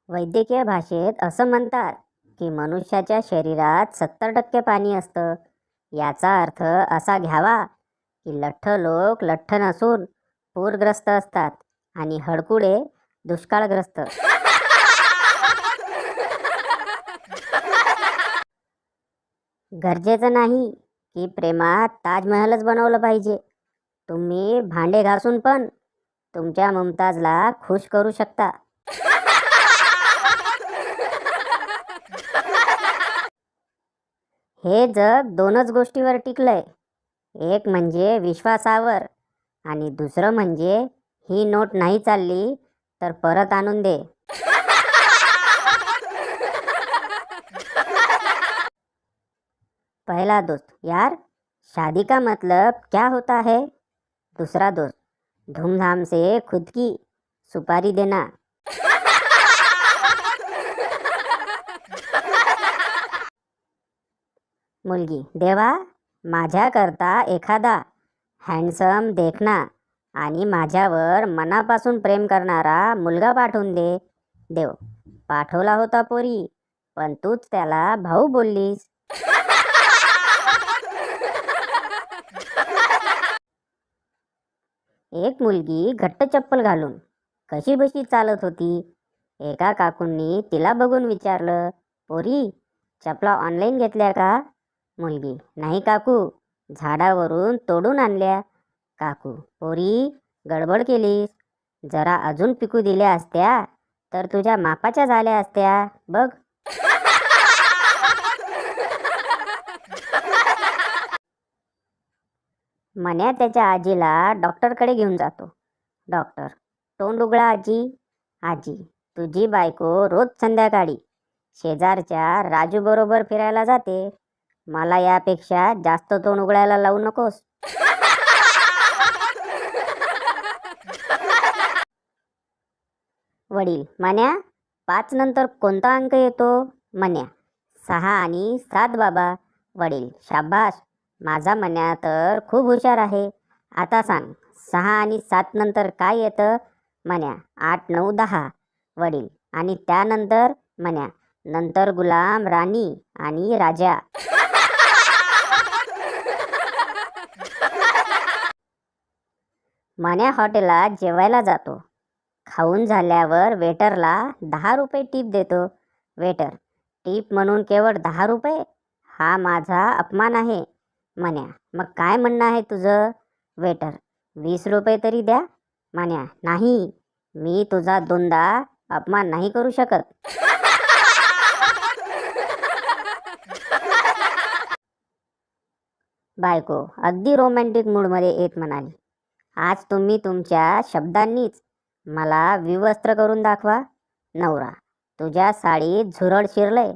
वैद्यकीय भाषेत असं म्हणतात की मनुष्याच्या शरीरात 70% पाणी असतं. याचा अर्थ असा घ्यावा की लठ्ठ लोक लठ्ठ नसून पूरग्रस्त असतात आणि हडकुडे दुष्काळग्रस्त. गरजेचं नाही की प्रेमात ताजमहलच बनवलं पाहिजे. तुम्ही भांडे घासून पण तुमच्या मुमताजला खुश करू शकता. हे जग दोनच गोष्टीवर टिकलंय. एक म्हणजे विश्वासावर आणि दुसरं म्हणजे ही नोट नाही चालली तर परत आणून दे. पहला दोस्त, यार शादी का मतलब क्या होता है? दूसरा दोस्त, धूमधाम से खुद की सुपारी देना. मुलगी, देवा माझ्याकरता एखादा हँडसम देखना आणि माझ्यावर मनापासून प्रेम करणारा मुलगा पाठवून दे. देव, पाठवला होता पोरी, पण तूच त्याला भाऊ बोललीस. एक मुलगी घट्ट चप्पल घालून कशी बशी चालत होती. एका काकूंनी तिला बघून विचारलं, पोरी चपला ऑनलाईन घेतल्या का? मुलगी, नाही काकू, झाडावरून तोडून आणल्या. काकू, पोरी गडबड केलीस. जरा अजून पिकू दिल्या असत्या तर तुझ्या मापाच्या झाल्या असत्या बघ. मन्या त्याच्या आजीला डॉक्टरकडे घेऊन जातो. डॉक्टर, तोंड उघडा आजी. आजी, तुझी बायको रोज संध्याकाळी शेजारच्या राजू बरोबर फिरायला जाते. मला यापेक्षा जास्त तोंड उघडायला लावू नकोस. वडील, मन्या 5 नंतर कोणता अंक येतो? मन्या, 6 आणि 7 बाबा. वडील, शाबास, माझा मन्या तर खूप हुशार आहे. आता सांग, 6 आणि 7 नंतर काय येतं? मन्या, 8, 9, 10. वडील, आणि त्यानंतर? मन्या, नंतर गुलाम, राणी आणि राजा. मन्या हॉटेलात जेवायला जातो. खाऊन झाल्यावर वेटरला 10 रुपये टीप देतो. वेटर, टीप म्हणून केवळ 10 रुपये? हा माझा अपमान आहे. मन्या, मग काय म्हणणं आहे तुझं? वेटर, 20 रुपये तरी द्या. मन्या, नाही, मी तुझा दोनदा अपमान नाही करू शकत. बायको अगदी रोमॅन्टिक मूडमध्ये येत म्हणाली, आज तुम्ही तुमच्या शब्दांनीच मला विवस्त्र करून दाखवा. नवरा, तुझ्या साडीत झुरळ शिरलंय.